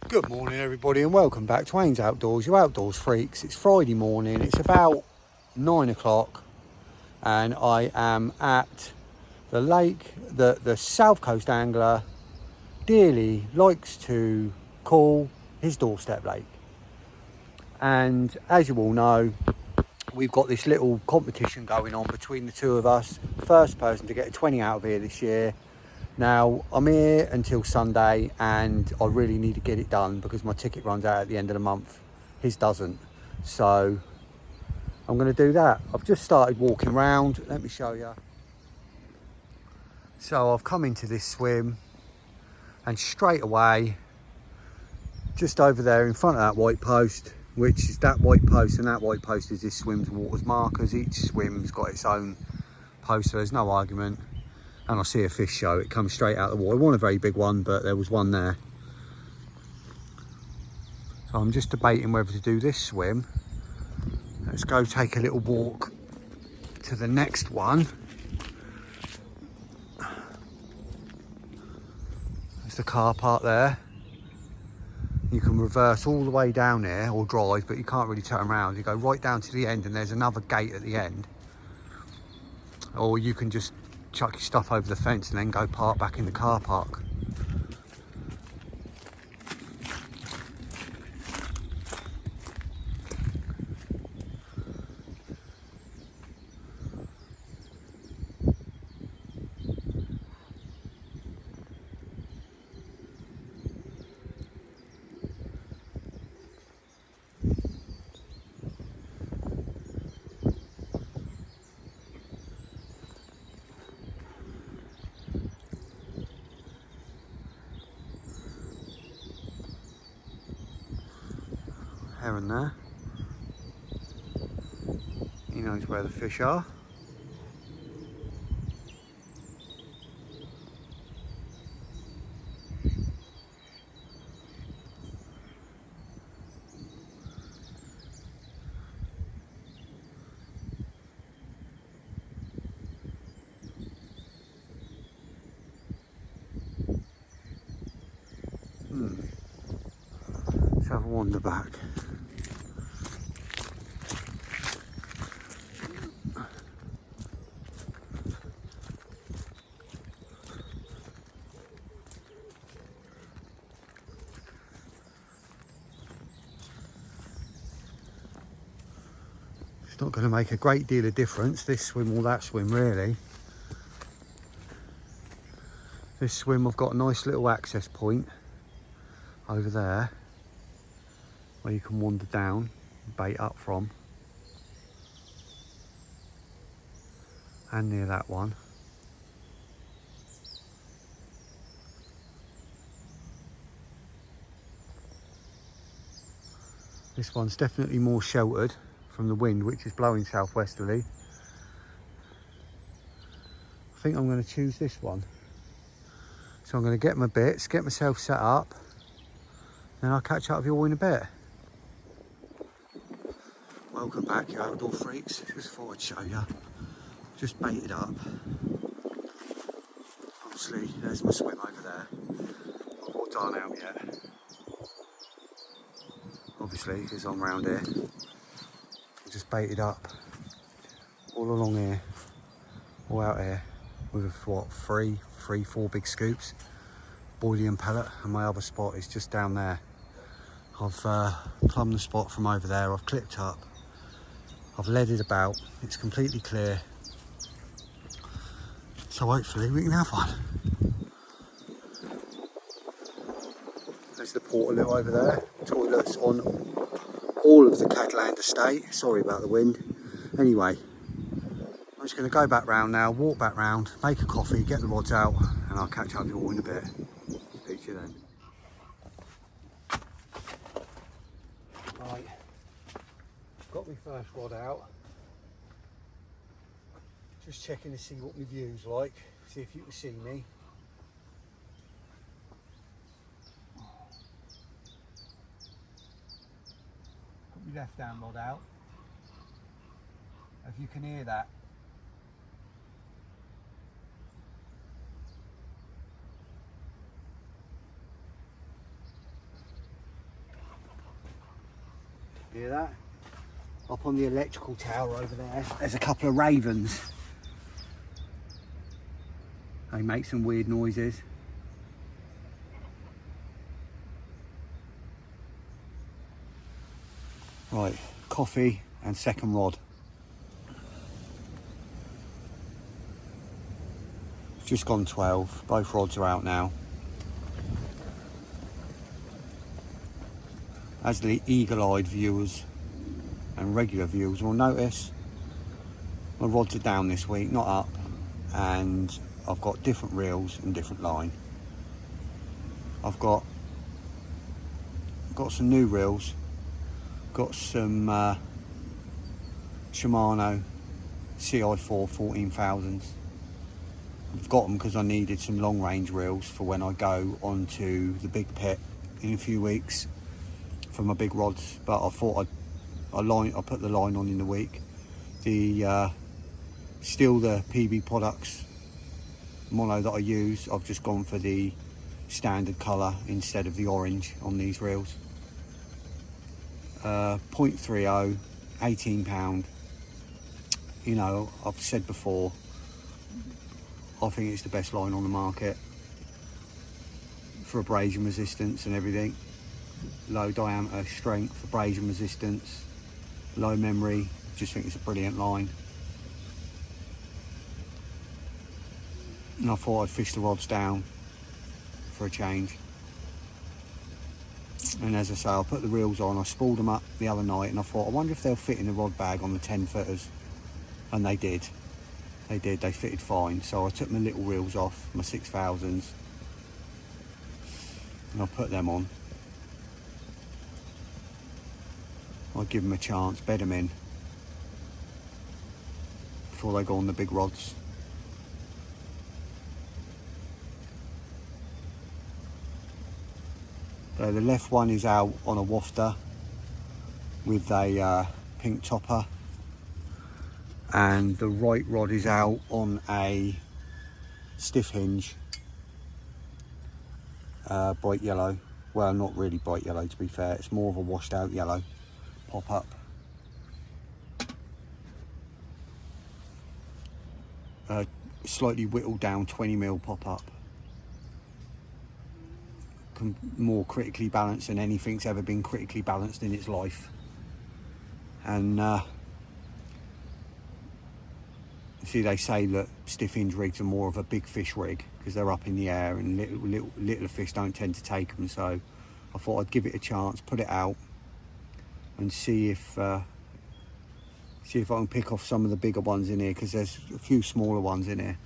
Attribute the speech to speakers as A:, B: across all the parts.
A: Good morning everybody and welcome back to Wayne's Outdoors, your outdoors freaks. It's Friday morning, it's about 9 o'clock and I am at the lake that the South Coast angler dearly likes to call his doorstep lake. And as you all know, we've got this little competition going on between the two of us. First person to get a 20 out of here this year. Now, I'm here until Sunday and I really need to get it done because my ticket runs out at the end of the month. His doesn't. So I'm going to do that. I've just started walking around. Let me show you. So I've come into this swim and straight away, just over there in front of that white post, which is that white post, and that white post is this swim's waters markers. Each swim's got its own post, so there's no argument. And I see a fish show, it comes straight out of the water. It wasn't a very big one, but there was one there. So I'm just debating whether to do this swim. Let's go take a little walk to the next one. There's the car park there. You can reverse all the way down there or drive, but you can't really turn around. You go right down to the end and there's another gate at the end. Or you can just chuck your stuff over the fence and then go park back in the car park. Heron there. He knows where the fish are. Let's have a wander back. It's not going to make a great deal of difference, this swim or that swim really. This swim, I've got a nice little access point over there where you can wander down, bait up from, and near that one. This one's definitely more sheltered from the wind, which is blowing southwesterly. I think I'm going to choose this one. So I'm going to get my bits, get myself set up, and I'll catch up with you all in a bit. Welcome back, you outdoor freaks. Just thought I'd show you. Just baited up. Obviously, there's my swim over there. I've not done out yet. Obviously, because I'm round here. I just baited up all along here, all out here, with what, four big scoops, boilie and pellet, and my other spot is just down there. I've plumbed the spot from over there, I've clipped up, I've leaded about, it's completely clear, so hopefully we can have one. There's the portaloo over there, toilets on all of the Cadland estate. Sorry about the wind. Anyway, I'm just going to go back round now, walk back round, make a coffee, get the rods out, and I'll catch up with you all in a bit. Speak to you then. Right, got my first rod out. Just checking to see what my view's like, see if you can see me. Put my left hand rod out. If you can hear that. Hear that? Up on the electrical tower over there, there's a couple of ravens. They make some weird noises. Right, coffee and second rod. Just gone 12, both rods are out now. As the eagle-eyed viewers and regular viewers will notice, my rods are down this week, not up, and I've got different reels and different line. I've got some new reels, got some Shimano CI4 14,000s. I've got them because I needed some long range reels for when I go onto the big pit in a few weeks for my big rods, but I thought I'd put the line on in the week. The still the PB products mono that I use, I've just gone for the standard colour instead of the orange on these reels. 0.30, £18. You know, I've said before, I think it's the best line on the market for abrasion resistance and everything. Low diameter, strength, abrasion resistance, low memory. Just think it's a brilliant line. And I thought I'd fish the rods down for a change. And as I say, I put the reels on, I spooled them up the other night, and I thought, I wonder if they'll fit in the rod bag on the 10 footers. And they did. They fitted fine. So I took my little reels off, my 6,000s, and I put them on. I'll give them a chance, bed them in before they go on the big rods. So the left one is out on a wafter with a pink topper, and the right rod is out on a stiff hinge, bright yellow. Well, not really bright yellow, to be fair, it's more of a washed out yellow pop up. Slightly whittled down 20mm pop up. More critically balanced than anything's ever been critically balanced in its life. And see, they say that stiff hinge rigs are more of a big fish rig because they're up in the air and little fish don't tend to take them. So I thought I'd give it a chance, put it out, and see if I can pick off some of the bigger ones in here, because there's a few smaller ones in here.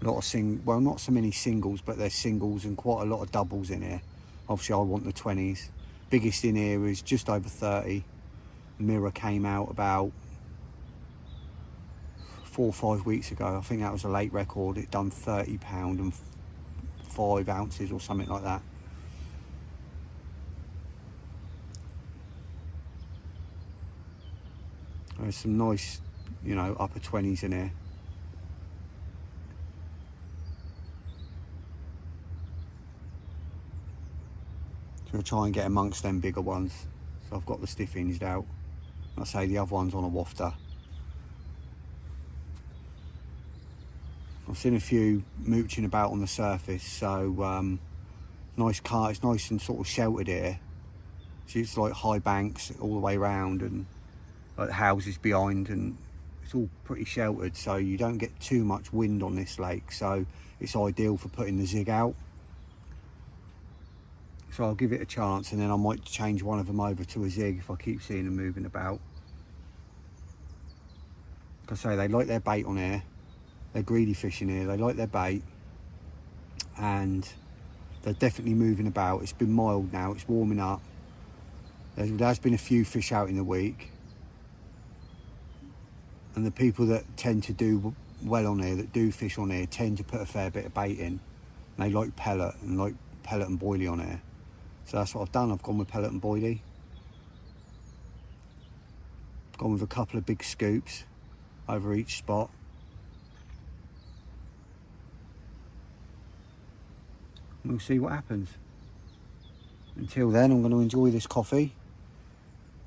A: A lot of well, not so many singles, but there's singles and quite a lot of doubles in here. Obviously I want the 20s. Biggest in here is just over 30. Mirror came out about 4 or 5 weeks ago. I think that was a late record. It done £30 and 5 ounces or something like that. There's some nice, you know, upper 20s in here. So I'll try and get amongst them bigger ones. So I've got the stiff hinged out. I say the other one's on a wafter. I've seen a few mooching about on the surface, so nice car. It's nice and sort of sheltered here. So it's like high banks all the way around, and like houses behind, and it's all pretty sheltered, so you don't get too much wind on this lake. So it's ideal for putting the zig out. So I'll give it a chance, and then I might change one of them over to a zig if I keep seeing them moving about. Like I say, they like their bait on here. They're greedy fishing here. They like their bait, and they're definitely moving about. It's been mild now. It's warming up. There's been a few fish out in the week, and the people that tend to do well on here, that do fish on here, tend to put a fair bit of bait in. And they like pellet and boilie on here. So that's what I've done. I've gone with pellet and boilie. Gone with a couple of big scoops over each spot. And we'll see what happens. Until then, I'm going to enjoy this coffee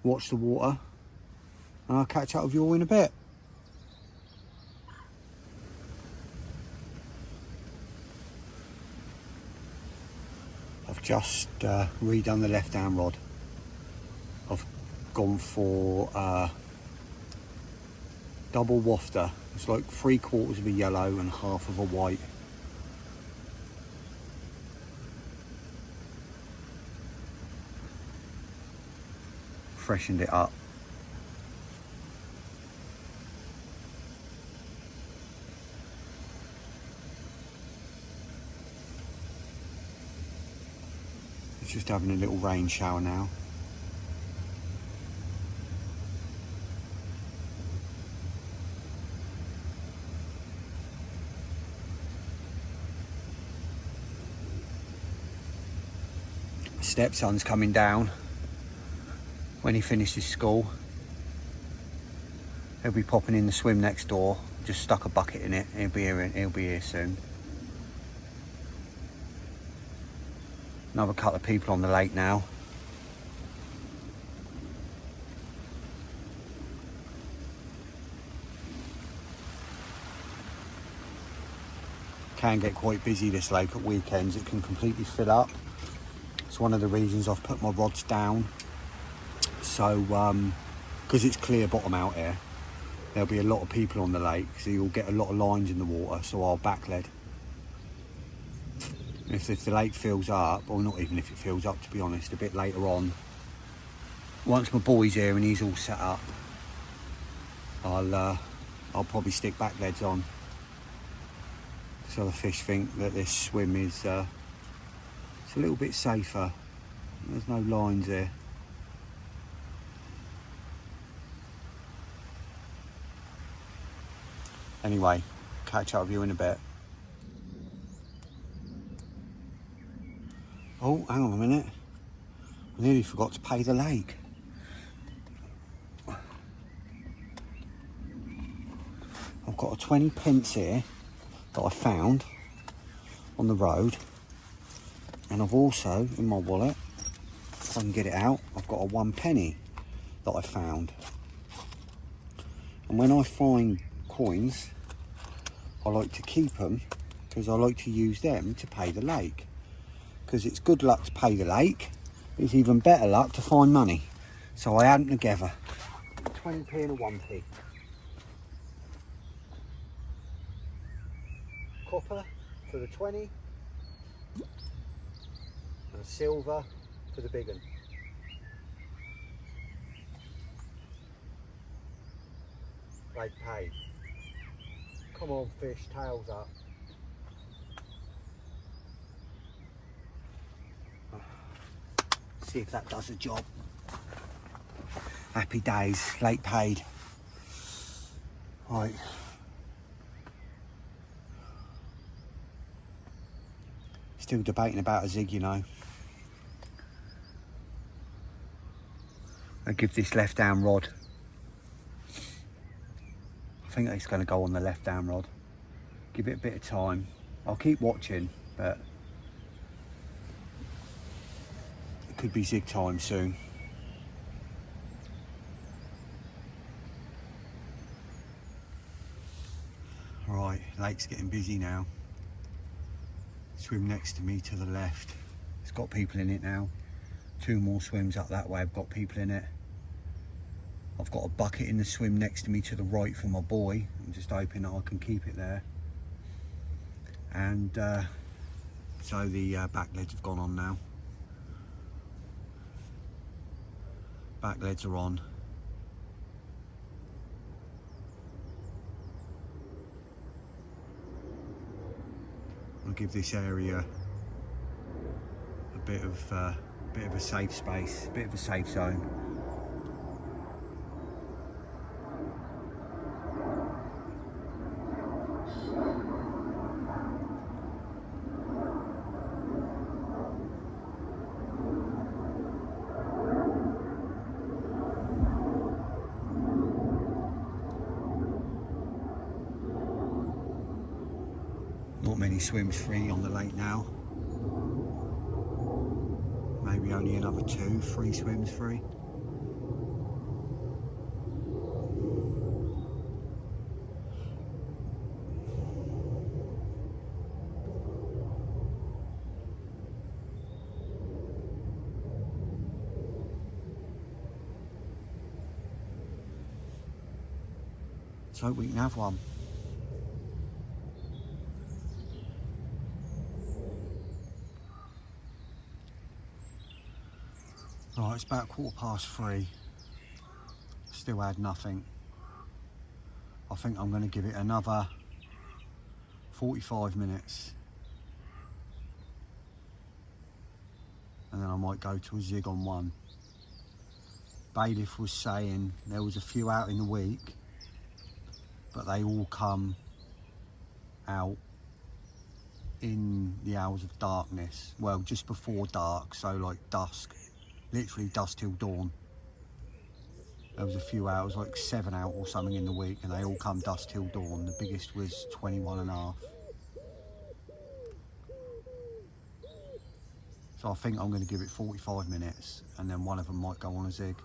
A: watch the water, and I'll catch up with you all in a bit. I've just redone the left hand rod. I've gone for double wafter. It's like 3/4 of a yellow and half of a white. Freshened it up. It's just having a little rain shower now. Stepson's coming down when he finishes school. He'll be popping in the swim next door. Just stuck a bucket in it. He'll be here soon. Another couple of people on the lake now. Can get quite busy this lake at weekends. It can completely fill up. It's one of the reasons I've put my rods down. So, because it's clear bottom out here, there'll be a lot of people on the lake, so you'll get a lot of lines in the water, so I'll backlead. If the lake fills up, or not even if it fills up to be honest, a bit later on, once my boy's here and he's all set up, I'll probably stick backleads on. So the fish think that this swim is it's a little bit safer. There's no lines here. Anyway, catch up with you in a bit. Oh, hang on a minute. I nearly forgot to pay the lake. I've got a 20p here that I found on the road. And I've also, in my wallet, if I can get it out, I've got a 1p that I found. And when I find coins, I like to keep them because I like to use them to pay the lake. Because it's good luck to pay the lake, it's even better luck to find money. So I add them together. 20p and a 1p. Copper for the 20. And a silver for the big one. Lake paid. Come on fish, tails up. See if that does the job. Happy days, lake paid. Right. Still debating about a zig, you know. I give this left hand rod. I think it's going to go on the left hand rod. Give it a bit of time. I'll keep watching, but it could be zig time soon. Right, lake's getting busy now. Swim next to me to the left. It's got people in it now. 2 more swims up that way have got people in it. I've got a bucket in the swim next to me to the right for my boy. I'm just hoping that I can keep it there. And so the back leads have gone on now. Back leads are on. I'll give this area a bit of a safe space, a bit of a safe zone. Not many swims free on the lake now. Maybe only another 2, 3 swims free. Let's hope we can have one. Right, it's about 3:15. Still had nothing. I think I'm going to give it another 45 minutes. And then I might go to a zig on one. Bailiff was saying there was a few out in the week, but they all come out in the hours of darkness. Well, just before dark, so like dusk, literally dusk till dawn. There was a few hours, like 7 out or something in the week, and they all come dusk till dawn. The biggest was 21.5. So I think I'm going to give it 45 minutes, and then one of them might go on a zig.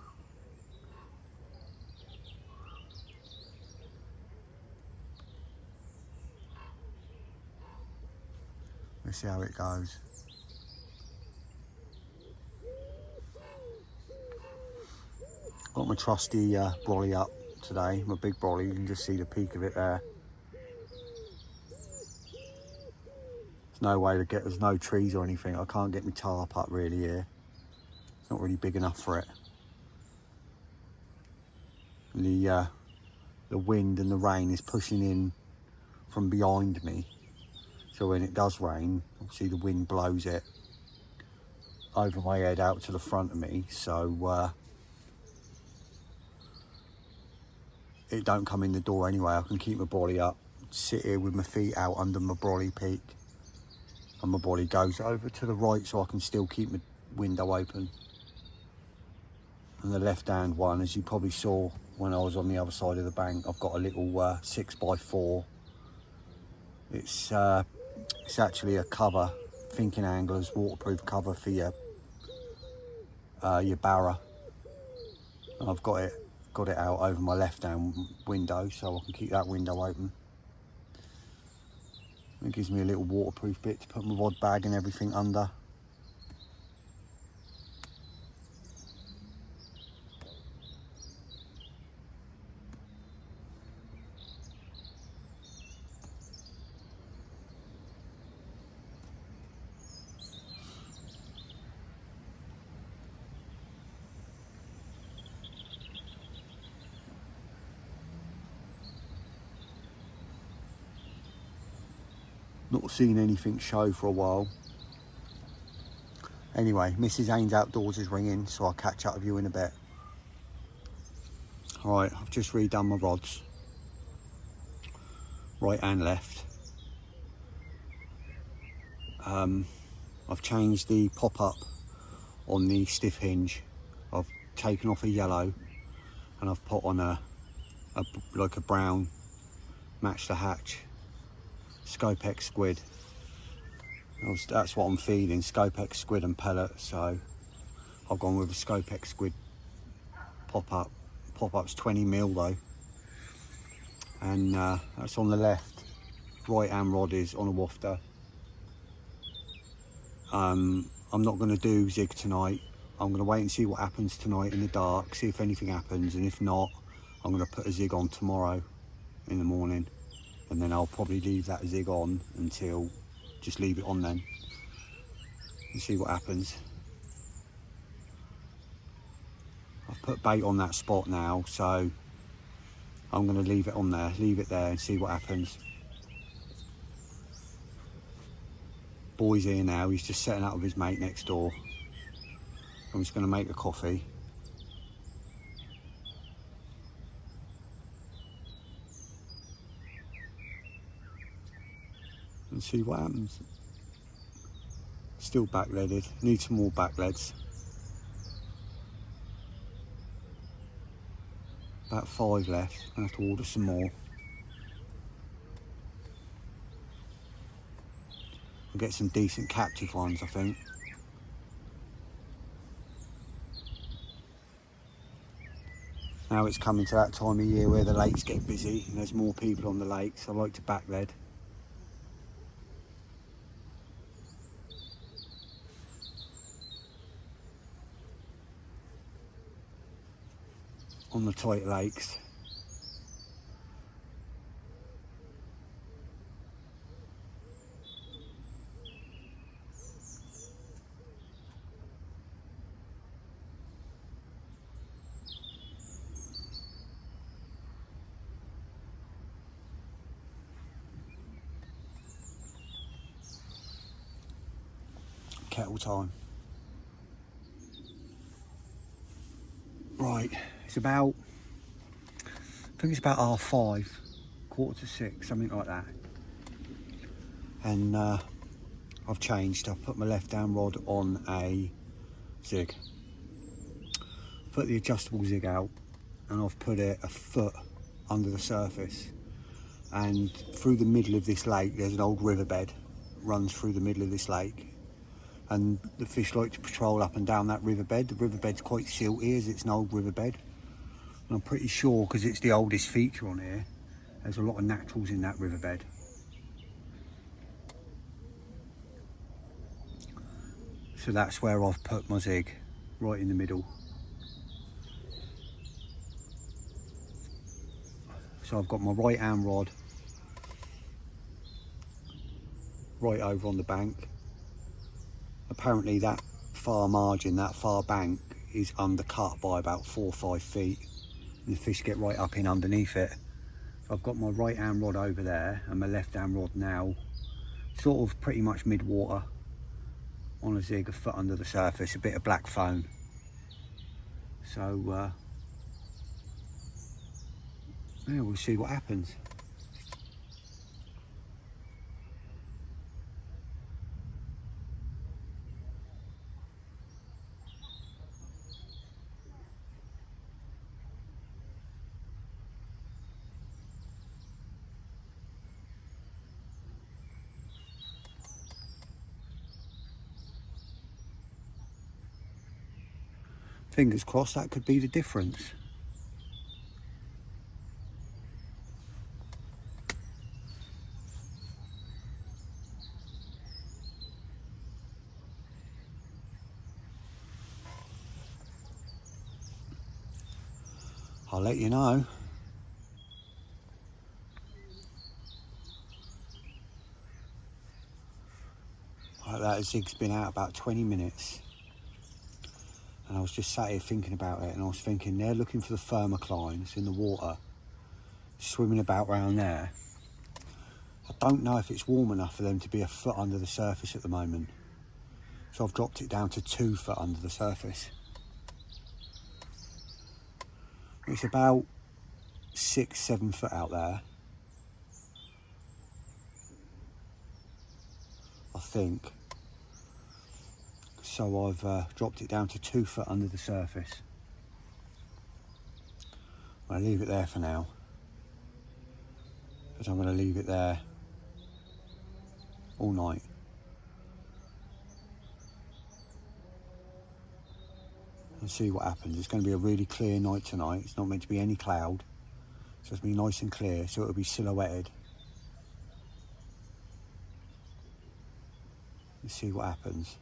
A: Let's see how it goes. Got my trusty brolly up today, my big brolly. You can just see the peak of it there. There's no way to get, there's no trees or anything. I can't get my tarp up really here. It's not really big enough for it. The wind and the rain is pushing in from behind me. So when it does rain, obviously the wind blows it over my head out to the front of me. So it don't come in the door anyway. I can keep my brolly up, sit here with my feet out under my brolly peak, and my brolly goes over to the right so I can still keep my window open. And the left hand one, as you probably saw when I was on the other side of the bank, I've got a little 6x4. It's actually a cover, Thinking Anglers waterproof cover for your barra. And I've got it out over my left hand window so I can keep that window open. It gives me a little waterproof bit to put my rod bag and everything under. Not seen anything show for a while. Anyway, Mrs. Haynes Outdoors is ringing, so I'll catch up with you in a bit. Alright, I've just redone my rods, right and left. I've changed the pop-up on the stiff hinge. I've taken off a yellow and I've put on a brown match the hatch Scopex squid. That's what I'm feeding, Scopex squid and pellet, so I've gone with a Scopex squid pop-up. Pop-up's 20mm though, and that's on the left. Right hand rod is on a wafter. I'm not going to do zig tonight. I'm going to wait and see what happens tonight in the dark, see if anything happens, and if not, I'm going to put a zig on tomorrow in the morning, and then I'll probably leave that zig on until, just leave it on then and see what happens. I've put bait on that spot now, so I'm going to leave it on there, leave it there and see what happens. Boy's here now, he's just setting up with his mate next door. I'm just going to make a coffee. And see what happens. Still backleaded, need some more backleds. About 5 left, I'm going to have to order some more. I'll get some decent captive ones, I think. Now it's coming to that time of year where the lakes get busy and there's more people on the lakes. I like to backlead. On the tight lakes. kettle time. Right, it's about, I think it's about 5:30, 5:45, something like that. And I've changed. I've put my left hand rod on a zig. Put the adjustable zig out, and I've put it a foot under the surface. And through the middle of this lake, there's an old riverbed, runs through the middle of this lake. And the fish like to patrol up and down that riverbed. The riverbed's quite silty as it's an old riverbed. And I'm pretty sure, because it's the oldest feature on here, there's a lot of naturals in that riverbed. So that's where I've put my zig, right in the middle. So I've got my right hand rod right over on the bank. Apparently that far margin, that far bank, is undercut by about 4 or 5 feet. And the fish get right up in underneath it. So I've got my right hand rod over there and my left hand rod now sort of pretty much mid-water on a zig, a foot under the surface, a bit of black foam. So yeah, we'll see what happens. Fingers crossed that could be the difference. I'll let you know. Like that zig's been out about 20 minutes. And I was just sat here thinking about it, and I was thinking they're looking for the thermoclines in the water, swimming about around there. I don't know if it's warm enough for them to be a foot under the surface at the moment. So I've dropped it down to 2 foot under the surface. It's about 6, 7 foot out there, I think. So I've dropped it down to 2 foot under the surface. I'll leave it there for now, because I'm going to leave it there all night. And see what happens. It's going to be a really clear night tonight. It's not meant to be any cloud, so it's going to be nice and clear, so it'll be silhouetted. Let's see what happens.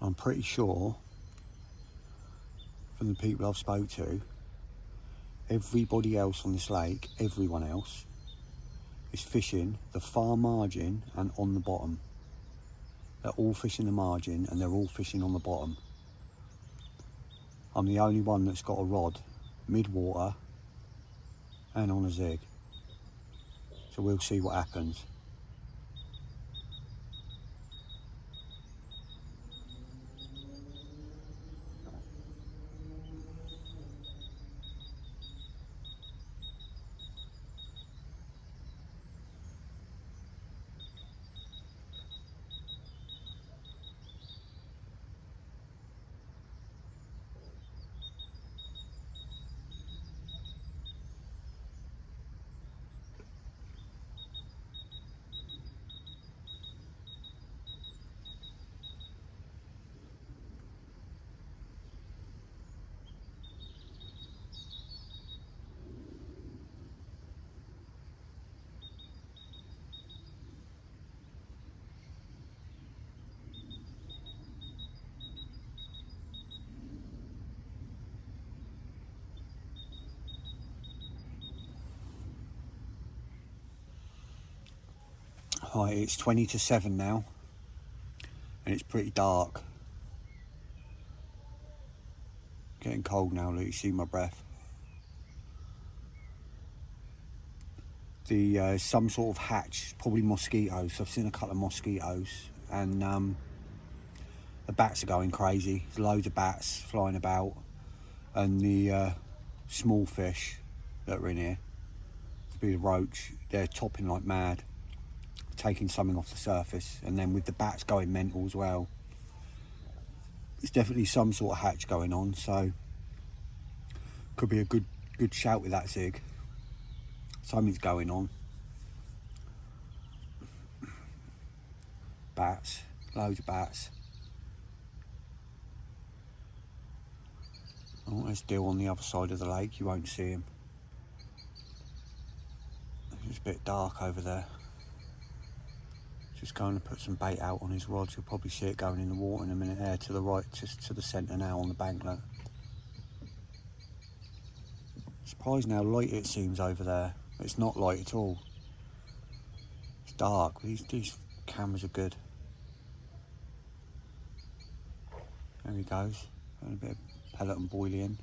A: I'm pretty sure, from the people I've spoke to, everybody else on this lake, everyone else, is fishing the far margin and on the bottom. They're all fishing the margin and they're all fishing on the bottom. I'm the only one that's got a rod mid-water and on a zig. So we'll see what happens. Right, it's 20 to 7 now, and it's pretty dark. Getting cold now, look, you see my breath. Some sort of hatch, probably mosquitoes. I've seen a couple of mosquitoes, and the bats are going crazy. There's loads of bats flying about, and the small fish that are in here, to be the roach, they're topping like mad, taking something off the surface. And then with the bats going mental as well, it's definitely some sort of hatch going on. So could be a good shout with that zig. Something's going on. Bats, loads of bats. Oh, there's Dill on the other side of the lake. You won't see him. It's a bit dark over there. Just going to put some bait out on his rods. You'll probably see it going in the water in a minute. There to the right, just to the centre now on the bank. Look. Surprising how light it seems over there. It's not light at all. It's dark. These cameras are good. There he goes. Having a bit of pellet and boilie in.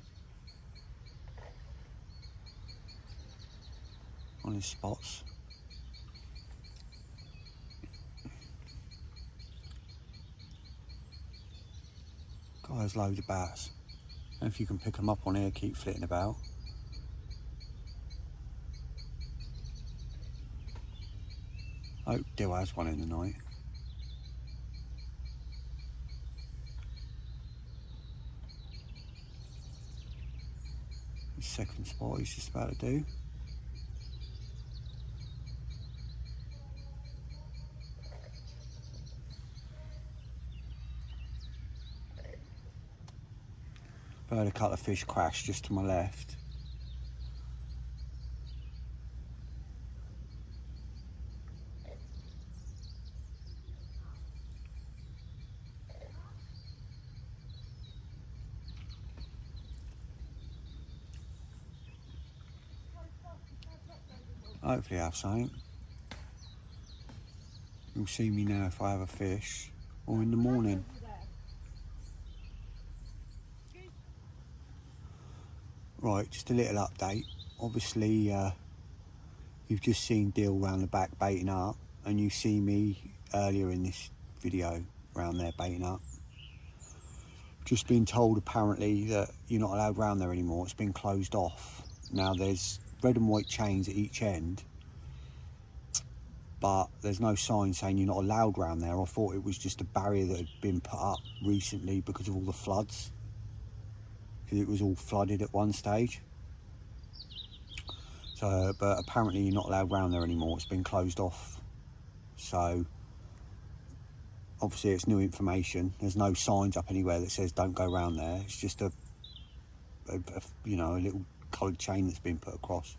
A: On his spots. God, there's loads of bats. And if you can pick them up on here, keep flitting about. Oh, Dill has one in the night. His second spot he's just about to do. I heard a couple of fish crash just to my left. Hopefully I have something. You'll see me now if I have a fish, or in the morning. Right, just a little update. Obviously, you've just seen Dill round the back baiting up, and you see me earlier in this video round there baiting up. Just been told apparently that you're not allowed round there anymore. It's been closed off. Now there's red and white chains at each end, but there's no sign saying you're not allowed round there. I thought it was just a barrier that had been put up recently because of all the floods, because it was all flooded at one stage. So, but apparently you're not allowed round there anymore. It's been closed off. So obviously it's new information. There's no signs up anywhere that says don't go round there. It's just a you know, a little coloured chain that's been put across.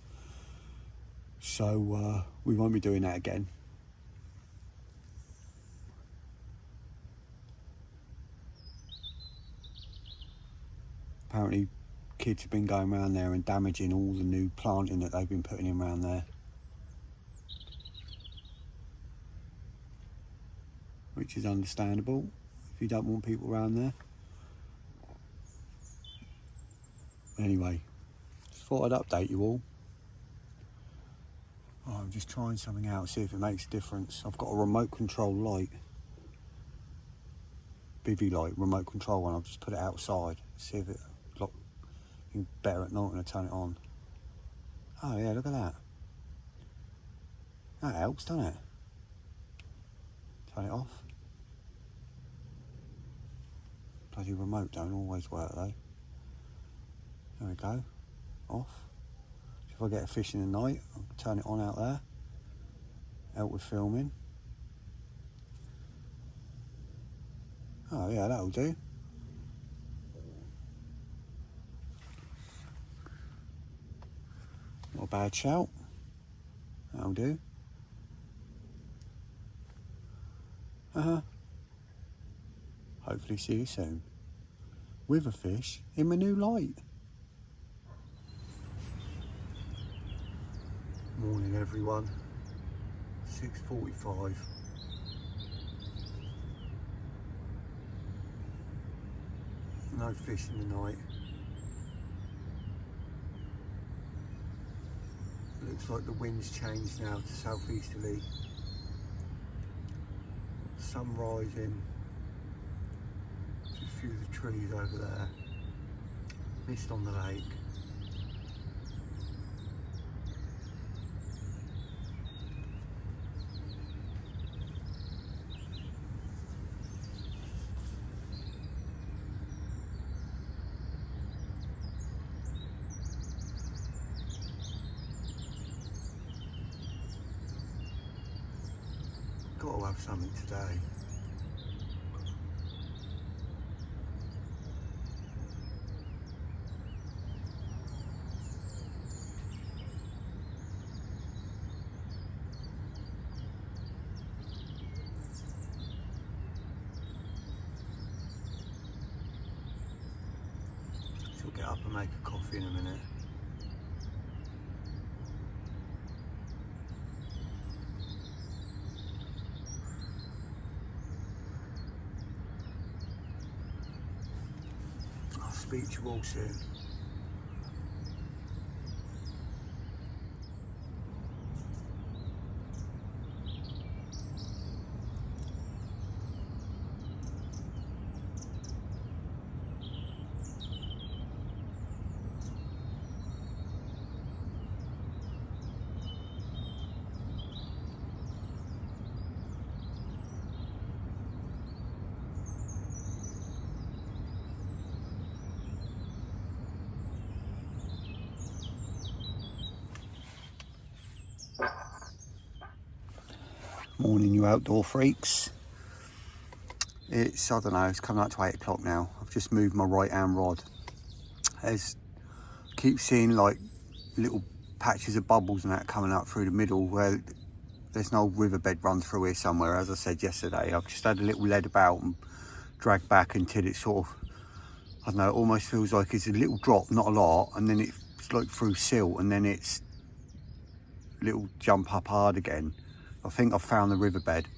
A: So we won't be doing that again. Apparently kids have been going around there and damaging all the new planting that they've been putting in around there, which is understandable if you don't want people around there. Anyway, just thought I'd update you all. Oh, I'm just trying something out, see if it makes a difference. I've got a remote control light, bivvy light, remote control one. I've just put it outside, see if it look better at night when I turn it on. Oh yeah, look at that. That helps, doesn't it? Turn it off. Bloody remote don't always work though. There we go. Off. If I get a fish in the night, I'll turn it on out there. Help with filming. Oh yeah, that'll do. Not a bad shout. That'll do. Hopefully see you soon. With a fish in my new light. Morning everyone. 6:45. No fish in the night. Looks like the wind's changed now to southeasterly. Sun rising. There's a few of the trees over there. Mist on the lake. Got to have something today. She'll get up and make a coffee in a minute. I'll speak to you all soon. Morning, you outdoor freaks. It's, I don't know, it's coming up to 8 o'clock now. I've just moved my right hand rod. I keep seeing like little patches of bubbles and that coming up through the middle where there's an old riverbed run through here somewhere. As I said yesterday, I've just had a little lead about and dragged back until it sort of, I don't know, it almost feels like it's a little drop, not a lot, and then it's like through silt, and then it's little jump up hard again. I think I've found the riverbed,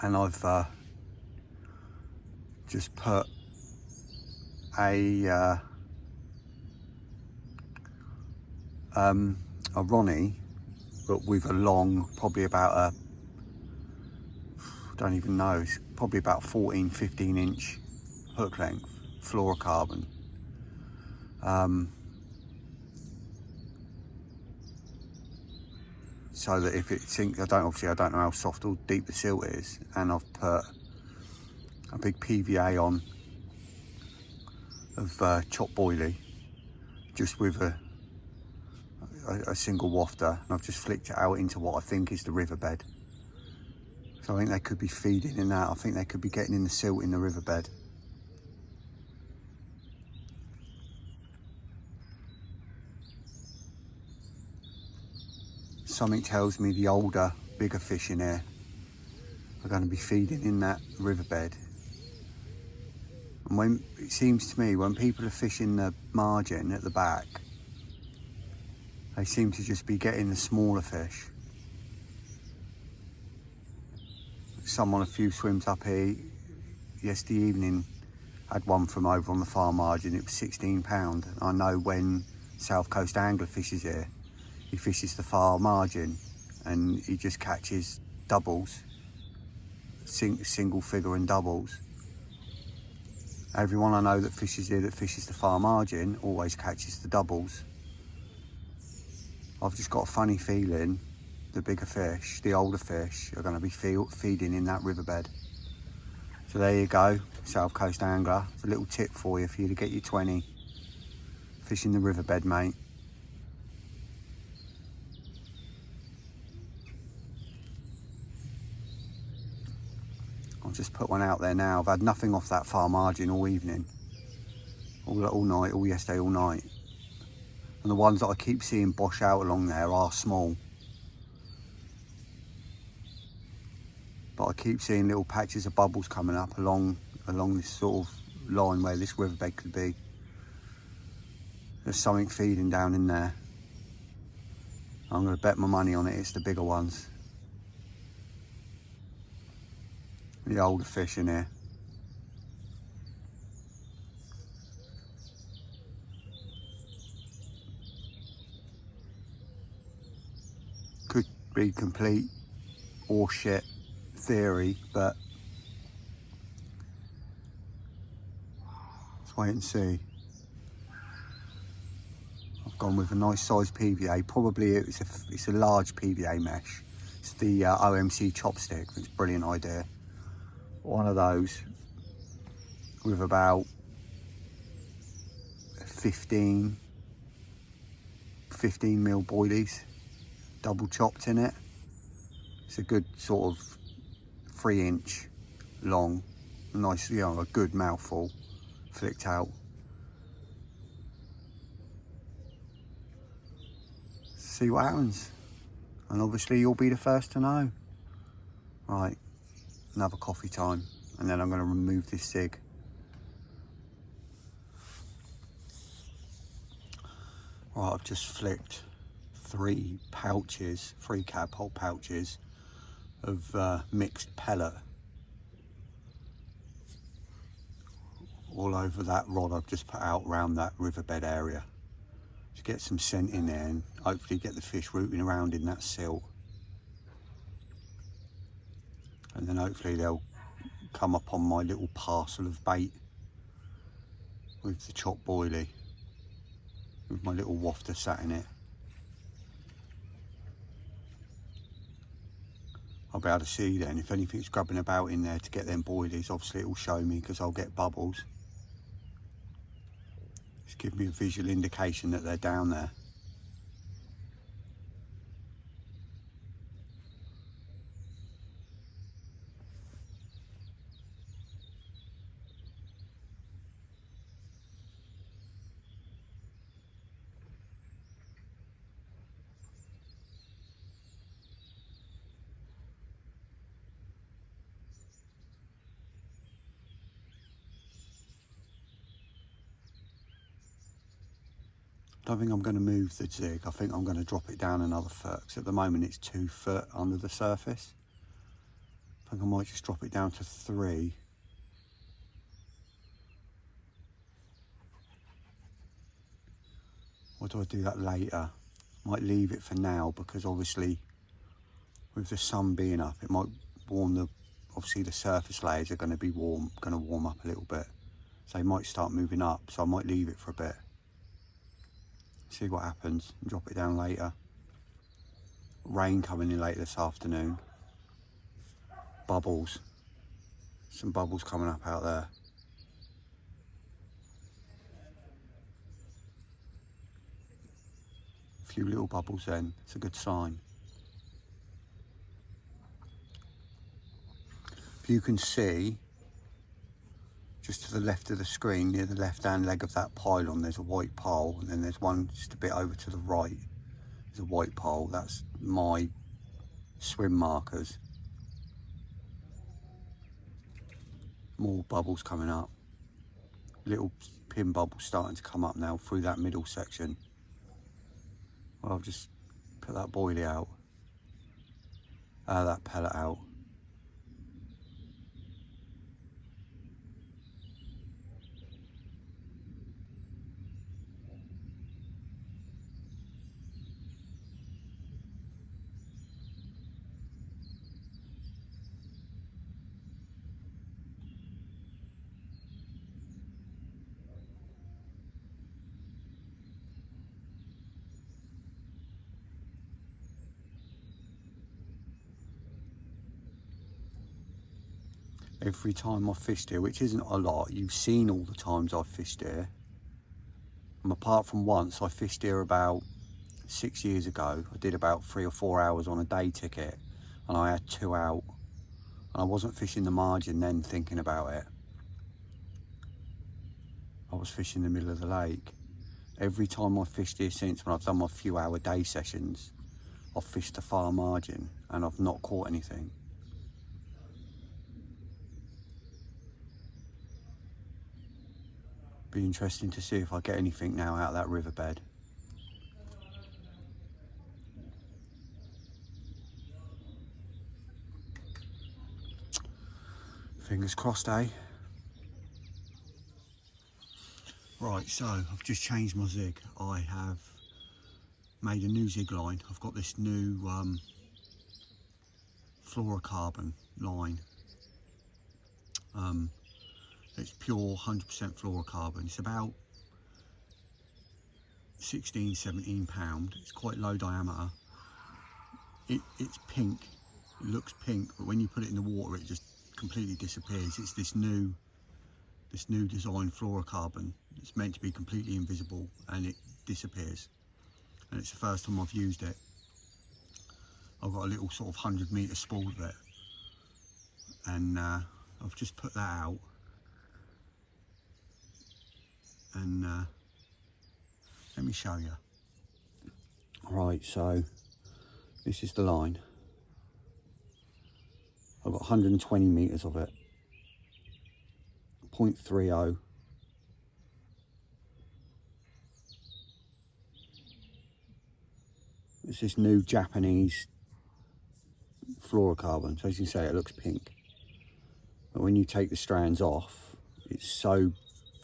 A: and I've just put a Ronnie, but with a long, probably about a, don't even know, it's probably about 14-15 inch hook length fluorocarbon. So that if it sinks, I don't know how soft or deep the silt is, and I've put a big PVA on of chop boilie, just with a single wafter, and I've just flicked it out into what I think is the riverbed. So I think they could be feeding in that. I think they could be getting in the silt in the riverbed. Something tells me the older, bigger fish in here are going to be feeding in that riverbed. And when it seems to me, when people are fishing the margin at the back, they seem to just be getting the smaller fish. Someone a few swims up here yesterday evening had one from over on the far margin. It was £16. I know when South Coast Angler fishes here, he fishes the far margin and he just catches doubles, single figure and doubles. Everyone I know that fishes here, that fishes the far margin, always catches the doubles. I've just got a funny feeling the bigger fish, the older fish, are going to be feeding in that riverbed. So there you go, South Coast Angler. It's a little tip for you to get your 20 fishing the riverbed, mate. I'll just put one out there now. I've had nothing off that far margin all evening, all night, all yesterday, all night. And the ones that I keep seeing bosh out along there are small. But I keep seeing little patches of bubbles coming up along this sort of line where this riverbed could be. There's something feeding down in there. I'm going to bet my money on it, it's the bigger ones. The older fish in here. Could be complete horseshit theory, but let's wait and see. I've gone with a nice size PVA. Probably it's a large PVA mesh. It's the OMC chopstick. It's a brilliant idea. One of those with about 15 mil boilies, double chopped in it. It's a good sort of 3-inch long, nice, you know, a good mouthful, flicked out. See what happens, and obviously you'll be the first to know. Right, another coffee time, and then I'm going to remove this cig. Right, I've just flicked 3 cadpole pouches of mixed pellet all over that rod I've just put out around that riverbed area to get some scent in there and hopefully get the fish rooting around in that silt, and then hopefully they'll come up on my little parcel of bait with the chopped boilie with my little wafter sat in it. I'll be able to see then if anything's grubbing about in there to get them boilies. Obviously it will show me because I'll get bubbles. Just give me a visual indication that they're down there. I don't think I'm going to move the jig. I think I'm going to drop it down another foot, because at the moment it's 2 foot under the surface. I think I might just drop it down to 3. Or do I do that later? Might leave it for now, because obviously with the sun being up, it might warm obviously the surface layers are going to be warm up a little bit. So they might start moving up, so I might leave it for a bit. See what happens and drop it down later. Rain coming in later this afternoon. Bubbles. Some bubbles coming up out there. A few little bubbles then, it's a good sign. If you can see, just to the left of the screen, near the left-hand leg of that pylon, there's a white pole, and then there's one just a bit over to the right. There's a white pole. That's my swim markers. More bubbles coming up. Little pin bubbles starting to come up now through that middle section. Well, I've just put that boilie out. That pellet out. Every time I've fished here, which isn't a lot, you've seen all the times I've fished here. And apart from once, I fished here about 6 years ago. I did about 3 or 4 hours on a day ticket, and I had 2 out. And I wasn't fishing the margin then thinking about it. I was fishing the middle of the lake. Every time I've fished here since, when I've done my few hour day sessions, I've fished the far margin and I've not caught anything. Be interesting to see if I get anything now out of that riverbed. Fingers crossed, eh? Right, so I've just changed my zig. I have made a new zig line. I've got this new fluorocarbon line. It's pure 100% fluorocarbon. It's about 16-17 pound. It's quite low diameter. It's pink. It looks pink, but when you put it in the water, it just completely disappears. It's this new design fluorocarbon. It's meant to be completely invisible, and it disappears. And it's the first time I've used it. I've got a little sort of 100-metre spool of it, and I've just put that out. And let me show you. Right, so this is the line. I've got 120 metres of it. 0.30. It's this new Japanese fluorocarbon. So as you say, it looks pink. But when you take the strands off, it's so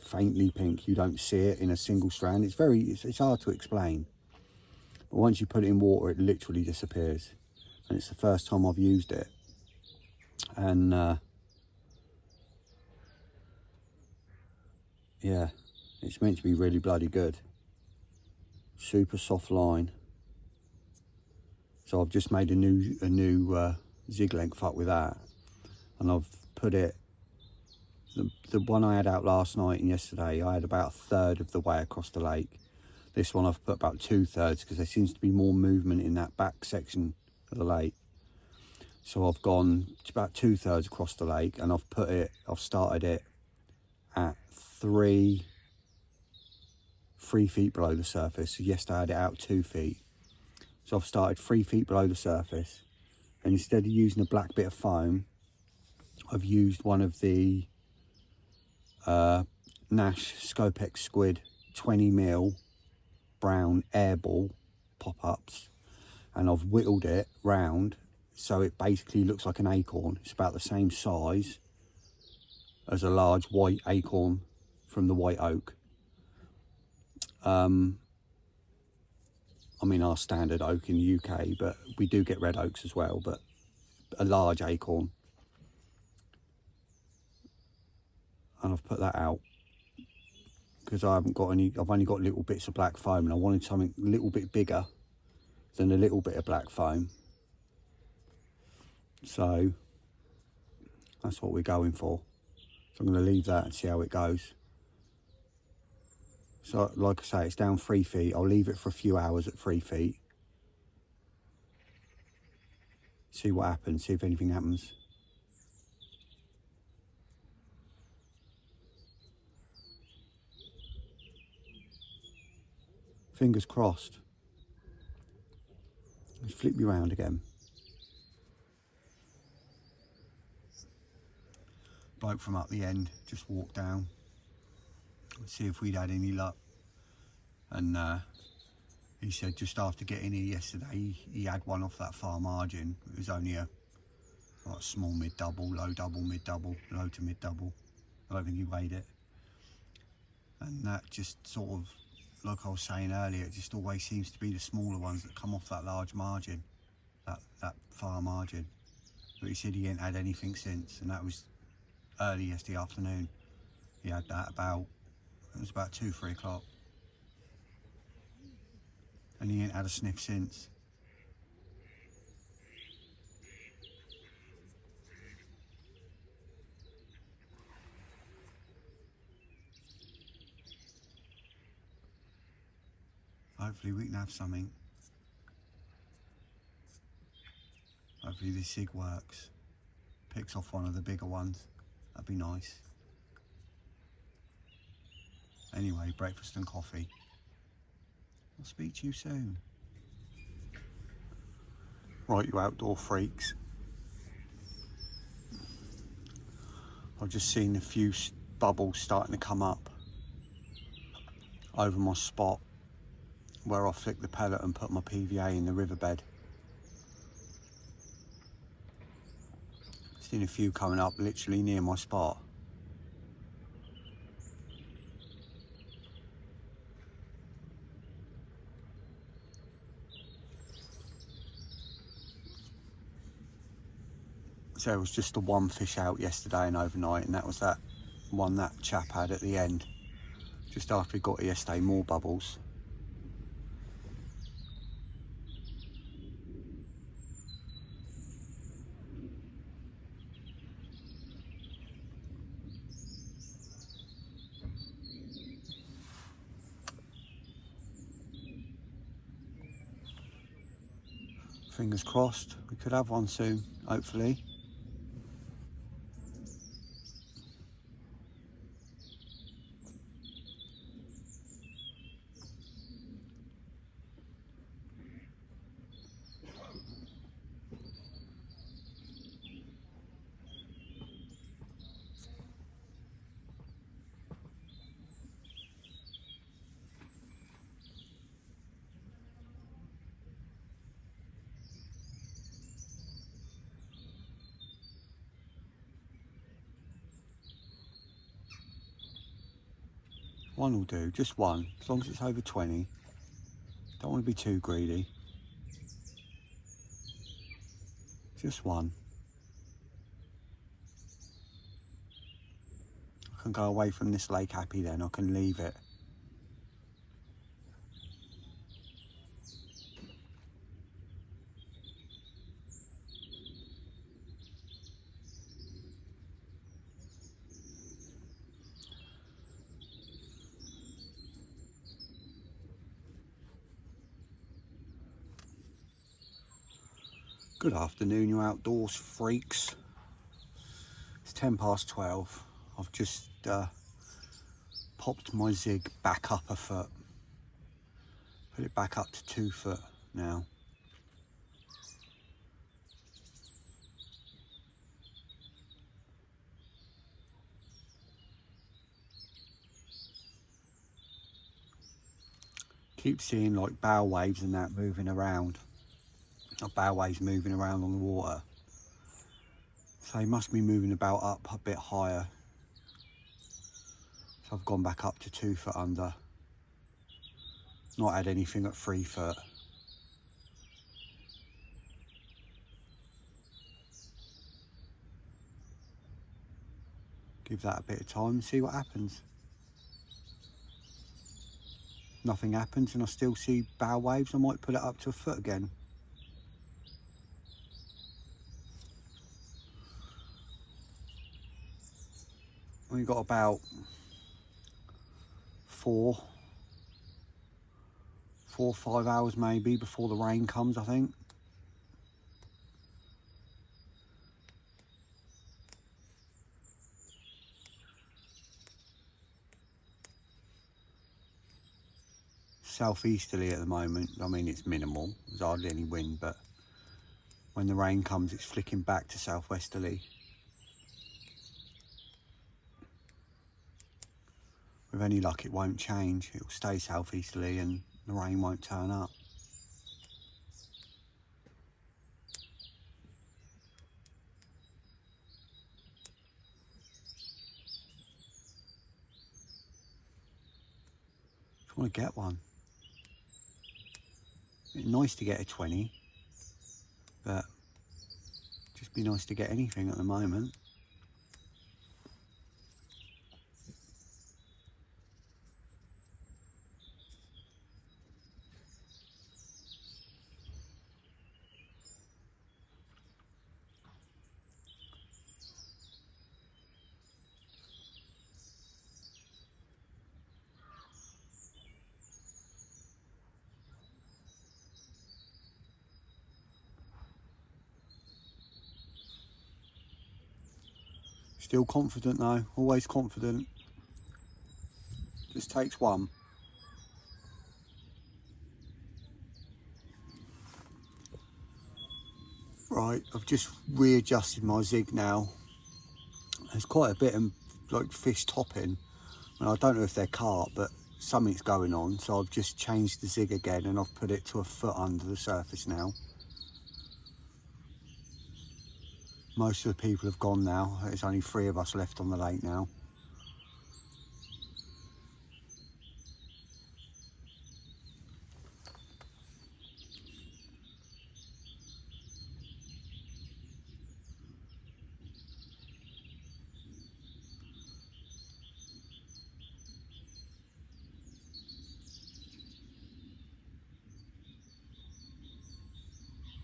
A: faintly pink you don't see it in a single strand. It's hard to explain. But once you put it in water, it literally disappears. And it's the first time I've used it. And yeah, it's meant to be really bloody good. Super soft line. So I've just made a new zig length up with that, and I've put it. The one I had out last night and yesterday, I had about 1/3 of the way across the lake. This one I've put about 2/3 because there seems to be more movement in that back section of the lake. So I've gone about 2/3 across the lake, and I've started it at 3 feet below the surface. So yesterday I had it out 2 feet. So I've started 3 feet below the surface, and instead of using a black bit of foam, I've used one of the Nash Scopex Squid 20mm brown airball pop-ups, and I've whittled it round so it basically looks like an acorn. It's about the same size as a large white acorn from the white oak. I mean, our standard oak in the UK, but we do get red oaks as well, but a large acorn. And I've put that out because I haven't got any, I've only got little bits of black foam, and I wanted something a little bit bigger than a little bit of black foam. So that's what we're going for. So I'm going to leave that and see how it goes. So like I say, it's down 3 feet. I'll leave it for a few hours at 3 feet. See what happens, see if anything happens. Fingers crossed. Let's flip you around again. Bloke from up the end just walked down. Let's see if we'd had any luck. And he said just after getting here yesterday, he had one off that far margin. It was only a small mid-double, low double, mid-double, low to mid-double. I don't think he weighed it. And that just sort of, like I was saying earlier, it just always seems to be the smaller ones that come off that large margin, that far margin. But he said he ain't had anything since, and that was early yesterday afternoon. He had that it was about 2-3 o'clock. And he ain't had a sniff since. Hopefully we can have something. Hopefully this sig works. Picks off one of the bigger ones. That'd be nice. Anyway, breakfast and coffee. I'll speak to you soon. Right, you outdoor freaks. I've just seen a few bubbles starting to come up over my spot where I flicked the pellet and put my PVA in the riverbed. Seen a few coming up literally near my spot. So there was just the one fish out yesterday and overnight, and that was that one that chap had at the end. Just after he got here yesterday, more bubbles. Fingers crossed, we could have one soon, hopefully. One will do, just one, as long as it's over 20. Don't want to be too greedy. Just one. I can go away from this lake happy then, I can leave it. Good afternoon, you outdoors freaks. It's 12:10. I've just popped my zig back up a foot. Put it back up to 2 foot now. Keep seeing like bow waves and that moving around. Not bow waves moving around on the water. So they must be moving about up a bit higher. So I've gone back up to 2 foot under. Not had anything at 3 foot. Give that a bit of time and see what happens. Nothing happens and I still see bow waves, I might put it up to 1 foot again. We've got about 4 or 5 hours maybe before the rain comes, I think. Southeasterly at the moment. I mean, it's minimal, there's hardly any wind, but when the rain comes it's flicking back to southwesterly. With any luck it won't change, it will stay southeasterly and the rain won't turn up. Just want to get one. It's nice to get a 20, but just be nice to get anything at the moment. Still confident though, always confident. Just takes one. Right, I've just readjusted my zig now. There's quite a bit of like fish topping. And I don't know if they're carp, but something's going on. So I've just changed the zig again and I've put it to 1 foot under the surface now. Most of the people have gone now. There's only 3 of us left on the lake now.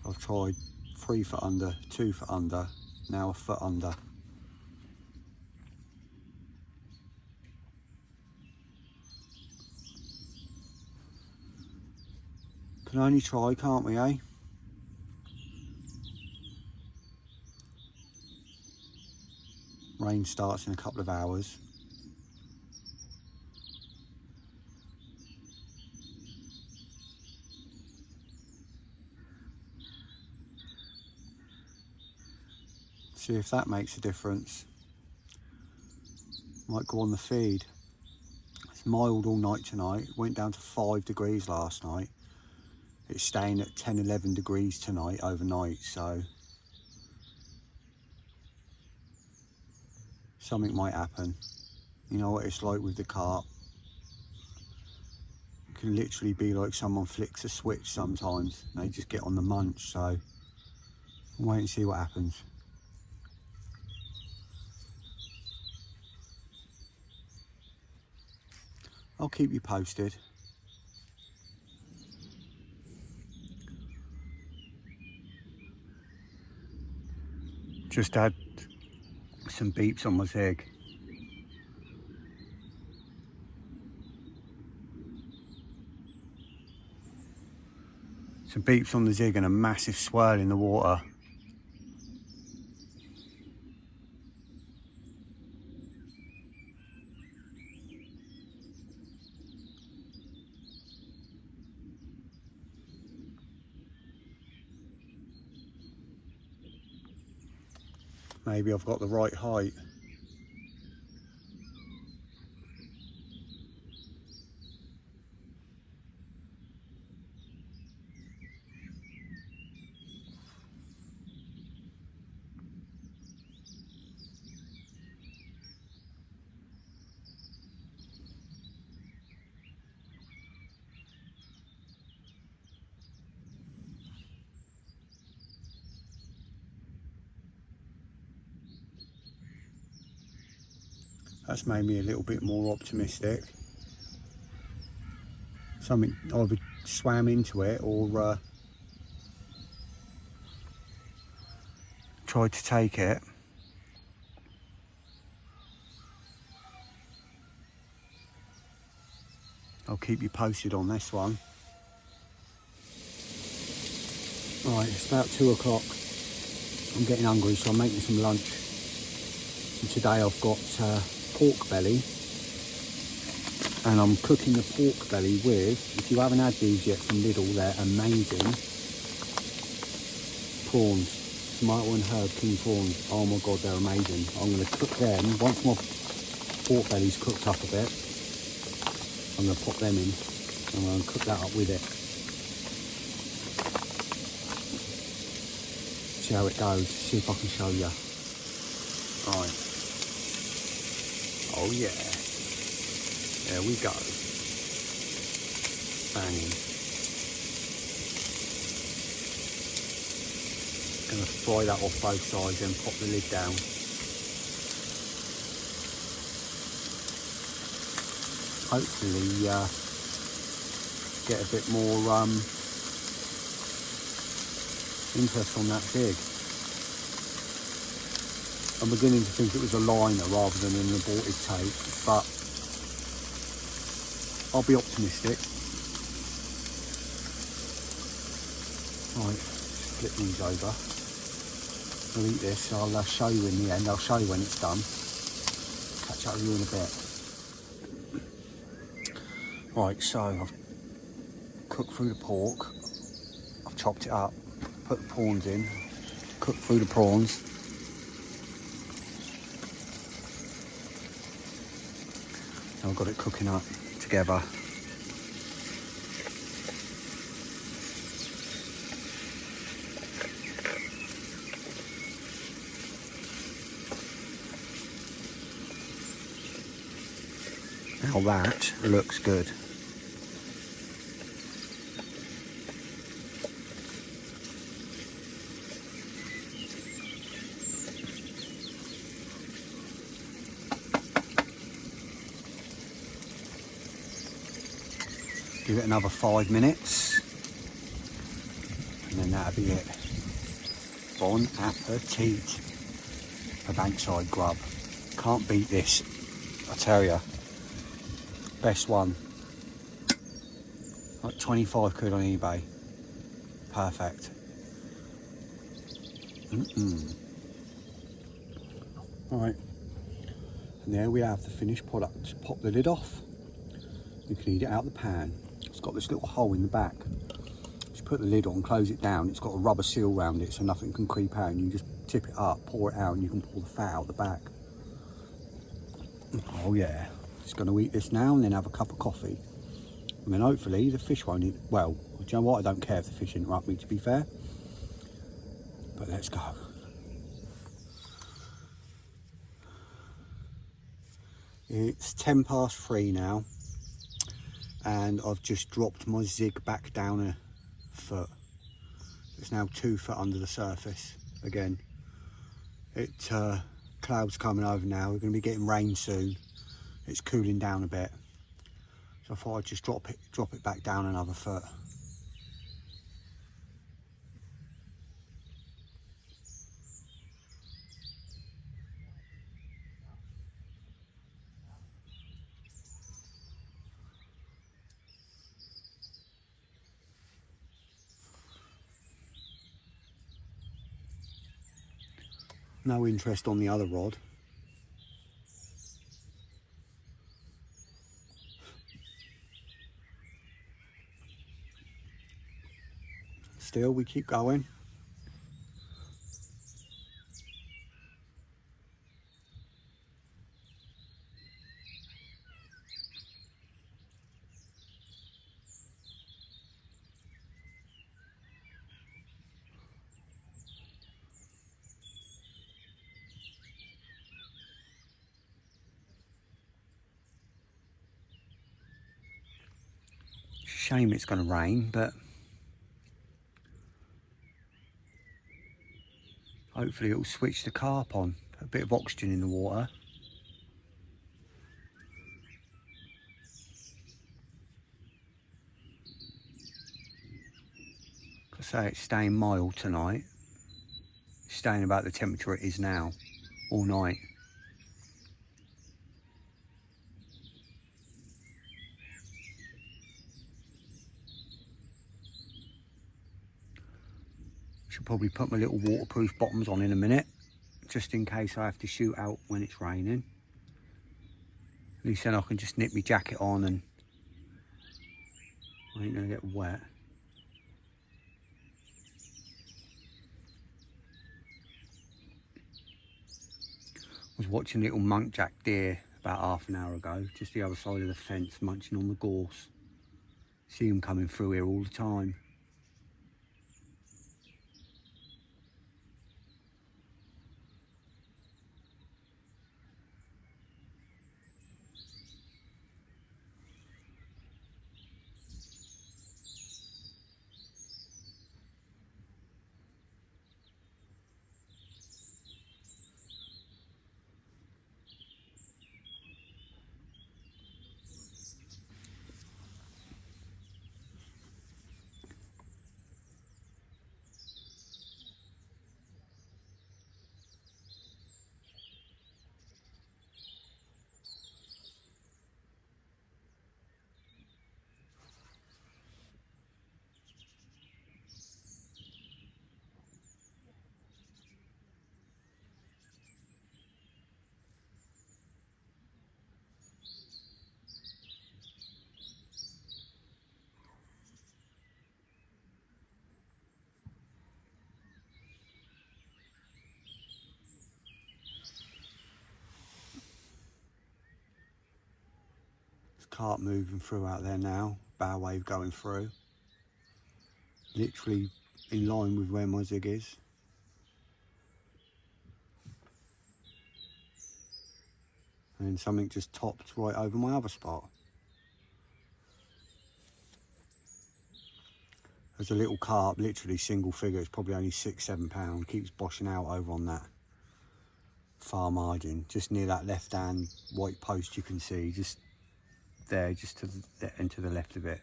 A: I've tried 3 foot under, 2 foot under, now a foot under. Can only try, can't we, eh? Rain starts in a couple of hours. See if that makes a difference. Might go on the feed. It's mild all night tonight. Went down to 5 degrees last night. It's staying at 10, 11 degrees tonight overnight, so something might happen. You know what it's like with the carp. It can literally be like someone flicks a switch sometimes. They just get on the munch, so we'll wait and see what happens. I'll keep you posted. Just had some beeps on my zig. Some beeps on the zig and a massive swirl in the water. Maybe I've got the right height. That's made me a little bit more optimistic. Something either swam into it or tried to take it. I'll keep you posted on this one. Right, it's about 2 o'clock. I'm getting hungry, so I'm making some lunch. And today I've got pork belly, and I'm cooking the pork belly with, if you haven't had these yet from Lidl, they're amazing, prawns, tomato and herb king prawns. Oh my god, they're amazing. I'm going to cook them. Once my pork belly's cooked up a bit, I'm going to pop them in and I'm going to cook that up with it. See how it goes, see if I can show you. Right. Oh yeah. There we go. Banging. Gonna fry that off both sides and pop the lid down. Hopefully get a bit more interest on that jig. I'm beginning to think it was a liner rather than an aborted take, but I'll be optimistic. Right, flip these over. I'll eat this, I'll show you in the end, I'll show you when it's done. Catch up with you in a bit. Right, so I've cooked through the pork, I've chopped it up, put the prawns in, cooked through the prawns. I've got it cooking up together. Now that looks good. Give it another 5 minutes and then that'll be it. Bon appetit for bankside grub. Can't beat this, I tell you. Best one. Like 25 quid on eBay. Perfect. Alright, and there we have the finished product. Pop the lid off. You can eat it out the pan. It's got this little hole in the back. Just put the lid on, close it down. It's got a rubber seal around it so nothing can creep out. And you just tip it up, pour it out, and you can pull the fat out the back. Oh yeah, just going to eat this now and then have a cup of coffee. And then hopefully the fish won't eat. Well, do you know what? I don't care if the fish interrupt me, to be fair. But let's go. It's 3:10 now. And I've just dropped my zig back down a foot. It's now 2 foot under the surface again. Clouds coming over now. We're going to be getting rain soon. It's cooling down a bit, so I thought I'd just drop it back down another foot. No interest on the other rod. Still, we keep going. Shame it's going to rain, but hopefully it'll switch the carp on. Put a bit of oxygen in the water. I say it's staying mild tonight. It's staying about the temperature it is now, all night. Should probably put my little waterproof bottoms on in a minute, just in case I have to shoot out when it's raining. At least then I can just nip my jacket on and I ain't gonna get wet. I was watching little muntjac deer about half an hour ago, just the other side of the fence, munching on the gorse. See them coming through here all the time. Carp moving through out there now, bow wave going through. Literally in line with where my zig is. and then something just topped right over my other spot. There's a little carp, literally single figure, it's probably only £6–7, keeps boshing out over on that far margin, just near that left hand white post you can see, just there, just to the and to the left of it.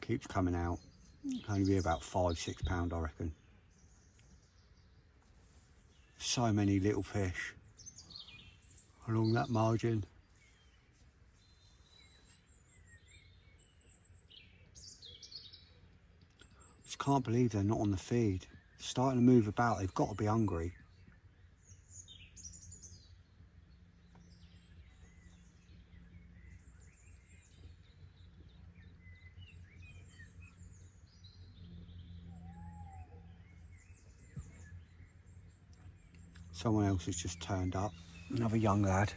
A: Keeps coming out, only be about £5–6 I reckon. So many little fish along that margin. Just can't believe they're not on the feed. Starting to move about, they've got to be hungry. Someone else has just turned up, another young lad.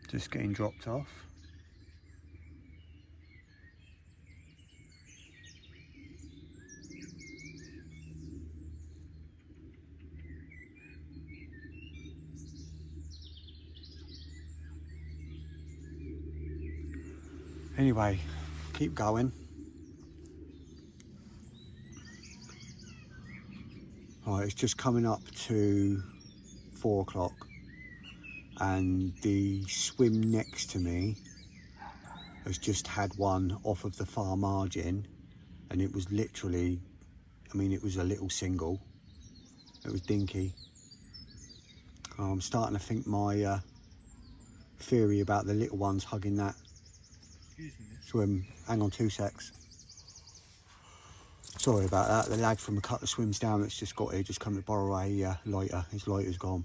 A: Just getting dropped off. Anyway, keep going. Right, it's just coming up to 4 o'clock and the swim next to me has just had one off of the far margin, and it was literally, I mean, it was a little single. It was dinky. I'm starting to think my theory about the little ones hugging that swim. Hang on 2 secs. Sorry about that. The lad from a couple of swims down that's just got here just come to borrow a lighter. His lighter's gone.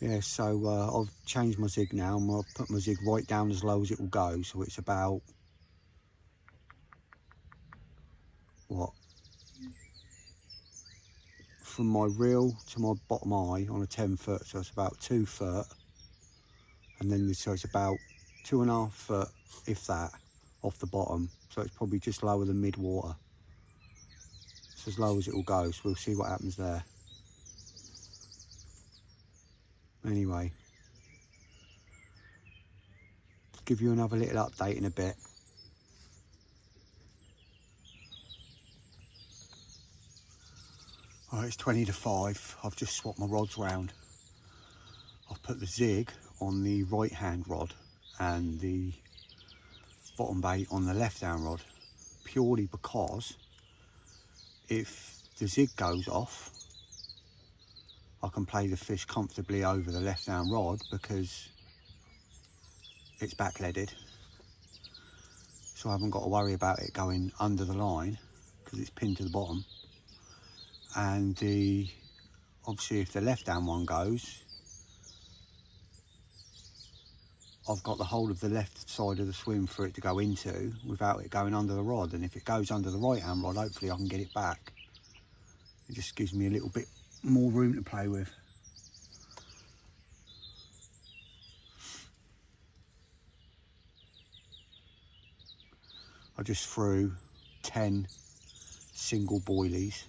A: Yeah, so I've changed my zig now, and I've put my zig right down as low as it will go. So it's about, what, from my reel to my bottom eye on a 10 foot, so it's about 2 foot, and then so it's about 2.5 foot, if that, off the bottom. So it's probably just lower than mid water. It's as low as it will go, so we'll see what happens there. Anyway, I'll give you another little update in a bit. Alright, it's 20 to 5. I've just swapped my rods round. I've put the zig on the right hand rod and the bottom bait on the left hand rod, purely because if the zig goes off, I can play the fish comfortably over the left hand rod because it's back leaded, so I haven't got to worry about it going under the line because it's pinned to the bottom. And obviously if the left hand one goes, I've got the whole of the left side of the swim for it to go into without it going under the rod, and if it goes under the right hand rod, hopefully I can get it back. It just gives me a little bit more room to play with. I just threw 10 single boilies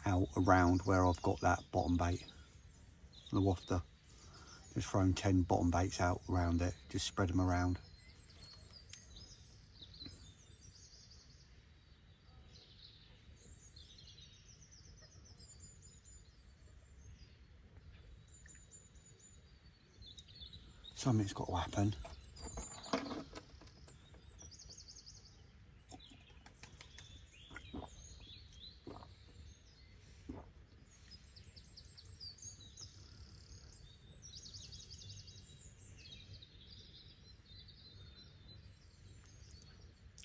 A: out around where I've got that bottom bait, the wafter. Just thrown 10 bottom baits out around it, just spread them around. Something's got to happen.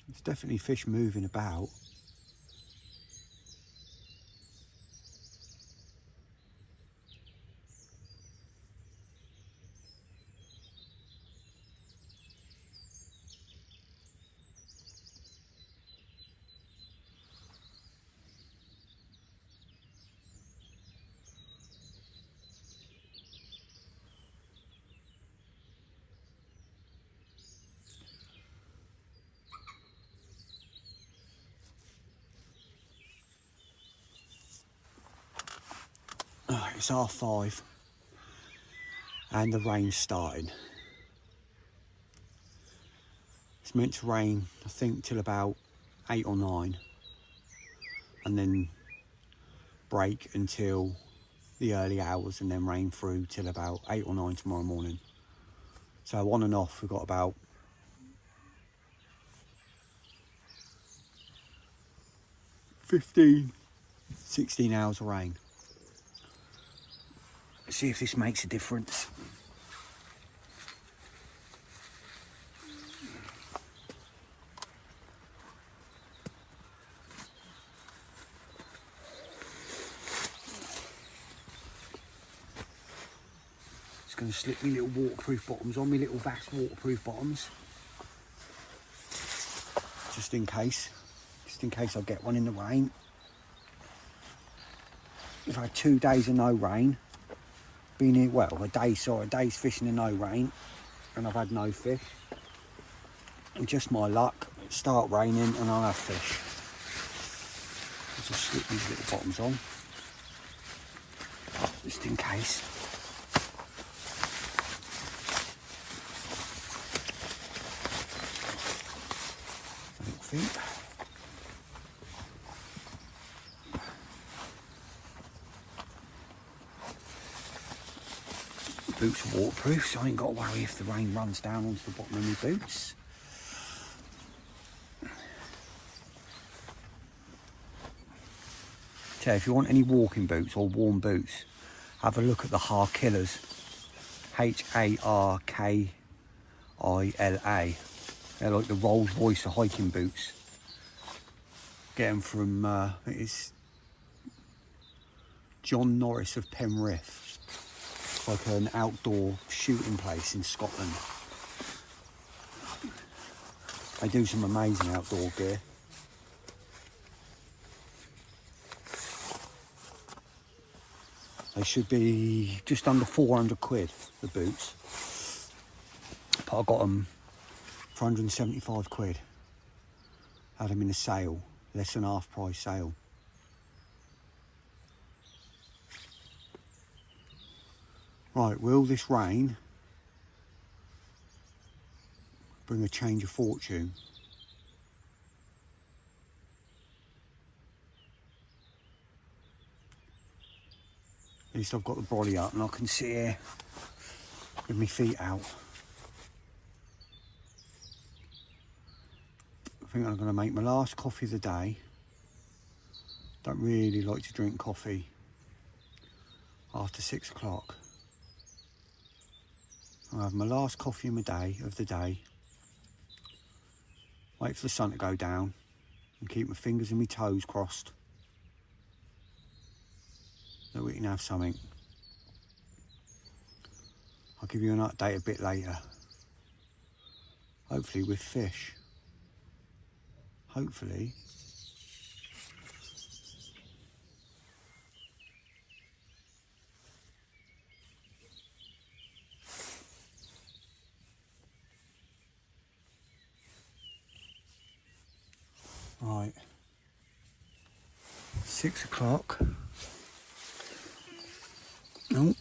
A: There's definitely fish moving about. It's 5:30 and the rain's starting. It's meant to rain, I think, till about 8 or 9, and then break until the early hours, and then rain through till about 8 or 9 tomorrow morning. So on and off, we've got about 15, 16 hours of rain. Let's see if this makes a difference. Just going to slip my little waterproof bottoms on, my little Vax waterproof bottoms, just in case I get one in the rain. I've had 2 days of no rain. Been here, well, a day's fishing and no rain, and I've had no fish. And just my luck, it start raining and I'll have fish. I'll just slip these little bottoms on, just in case. A little feet. Boots are waterproof, so I ain't got to worry if the rain runs down onto the bottom of my boots. So if you want any walking boots or warm boots, have a look at the Harkillas. Harkilla. They're like the Rolls Royce of hiking boots. Get them from, it's John Norris of Penrith. Like an outdoor shooting place in Scotland. They do some amazing outdoor gear. They should be just under 400 quid, the boots. But I got them for 175 quid. Had them in a sale, less than half price sale. Right, will this rain bring a change of fortune? At least I've got the brolly up and I can sit here with my feet out. I think I'm going to make my last coffee of the day. Don't really like to drink coffee after 6 o'clock. I'll have my last coffee of the day, wait for the sun to go down and keep my fingers and my toes crossed that we can have something. I'll give you an update a bit later, hopefully with fish. Hopefully. Right, 6 o'clock. Oh,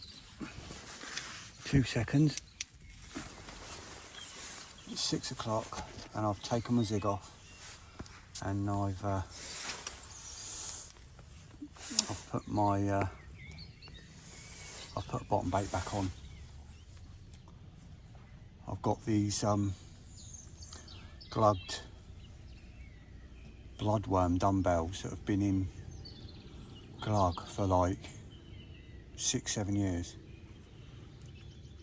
A: 2 seconds. It's 6 o'clock and I've taken my zig off and I've put my I've put bottom bait back on. I've got these glugged bloodworm dumbbells that have been in glug for like 6-7 years,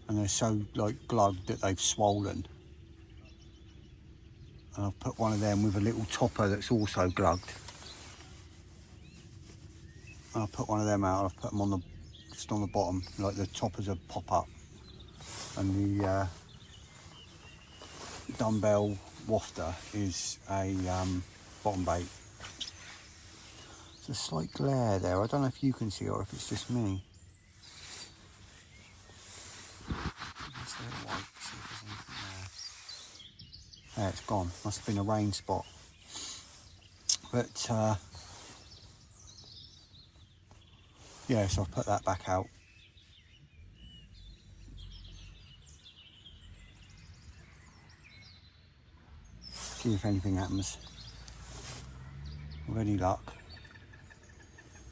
A: and they're so like glugged that they've swollen, and I've put one of them with a little topper that's also glugged, and I've put one of them out. I've put them on the just on the bottom, like the toppers a pop up, and the dumbbell wafter is a bottom bait. There's a slight glare there. I don't know if you can see or if it's just me. There, it's gone. Must have been a rain spot. But Yeah, so I'll put that back out. See if anything happens. With any luck.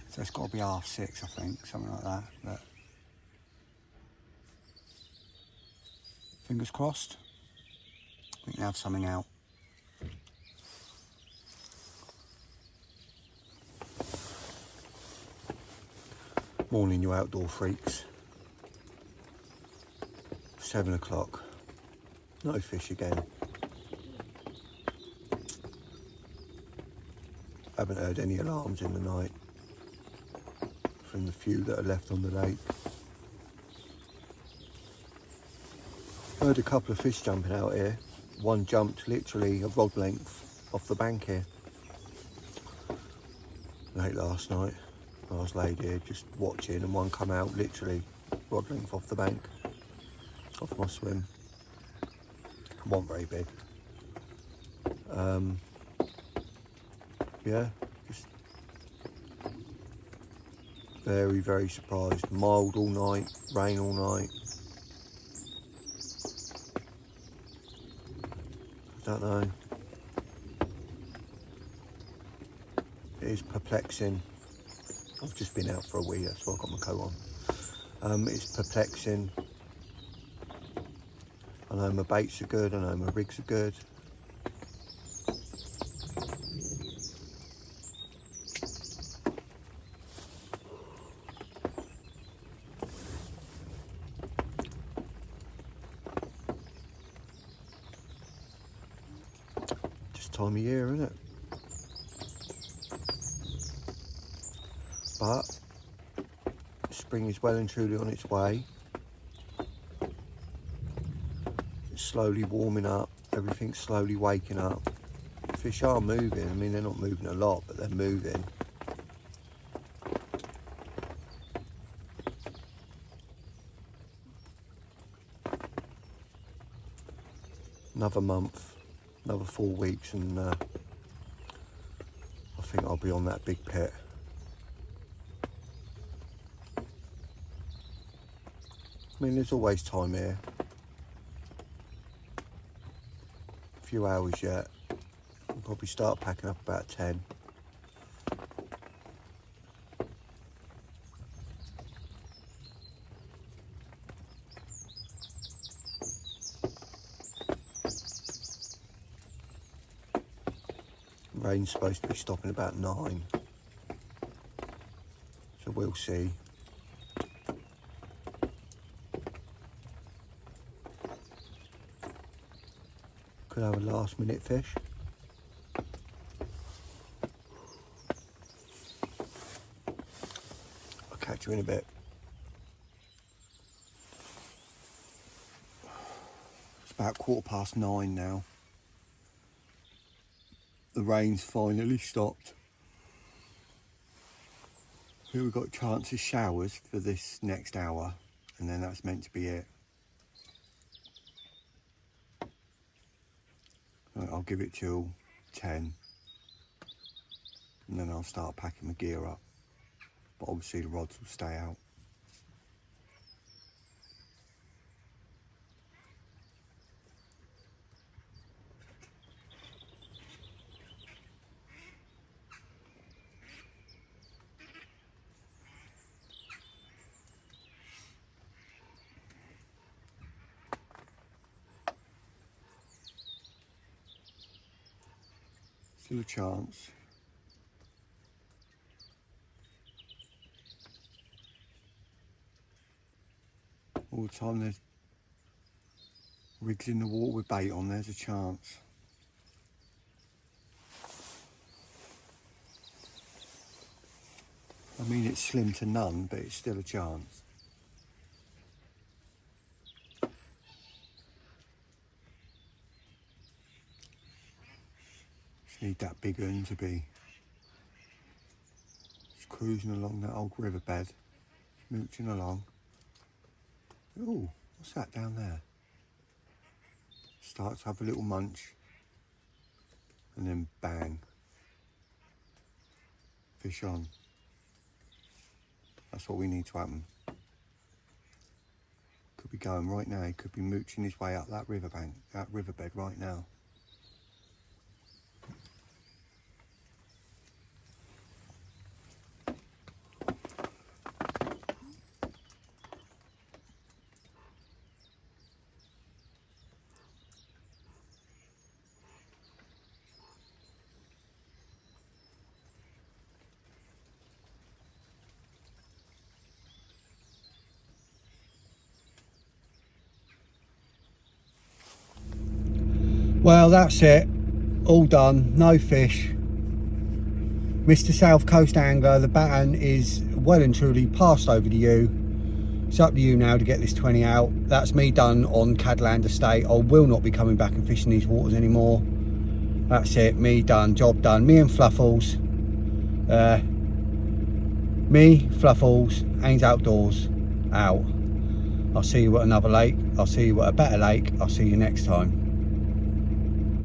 A: So it's got to be 6:30, I think, something like that. But fingers crossed. We can have something out. Morning, you outdoor freaks. 7 o'clock. No fish again. Haven't heard any alarms in the night from the few that are left on the lake. Heard a couple of fish jumping out here. One jumped literally a rod length off the bank here. Late last night, I was laid here just watching, and one come out literally rod length off the bank, off my swim. Wasn't very big. Yeah, just very, very surprised. Mild all night, rain all night. I don't know. It is perplexing. I've just been out for a wee, that's why I've got my coat on. It's perplexing. I know my baits are good, I know my rigs are good. Just time of year, isn't it? But spring is well and truly on its way. It's slowly warming up, everything's slowly waking up. Fish are moving, I mean they're not moving a lot, but they're moving. Another month, another 4 weeks, and I think I'll be on that big pit. I mean, there's always time here. A few hours yet. I'll probably start packing up about 10. Rain's supposed to be stopping about 9. So we'll see. Could have a last minute fish. I'll catch you in a bit. It's about 9:15 now. The rain's finally stopped. Here we've got a chance of showers for this next hour, and then that's meant to be it. I'll give it till 10, and then I'll start packing my gear up. But obviously the rods will stay out. Still a chance. All the time there's rigs in the water with bait on, there's a chance. I mean, it's slim to none, but it's still a chance. Just need that big un to be just cruising along that old riverbed, mooching along. Ooh, what's that down there? Starts to have a little munch, and then bang, fish on. That's what we need to happen. Could be going right now. He could be mooching his way up that riverbank, that riverbed right now. Well, that's it. All done. No fish. Mr. South Coast Angler, the baton is well and truly passed over to you. It's up to you now to get this 20 out. That's me done on Cadland Estate. I will not be coming back and fishing these waters anymore. That's it. Me done. Job done. Me and Fluffles. Me, Fluffles, Haynes Outdoors, out. I'll see you at another lake. I'll see you at a better lake. I'll see you next time.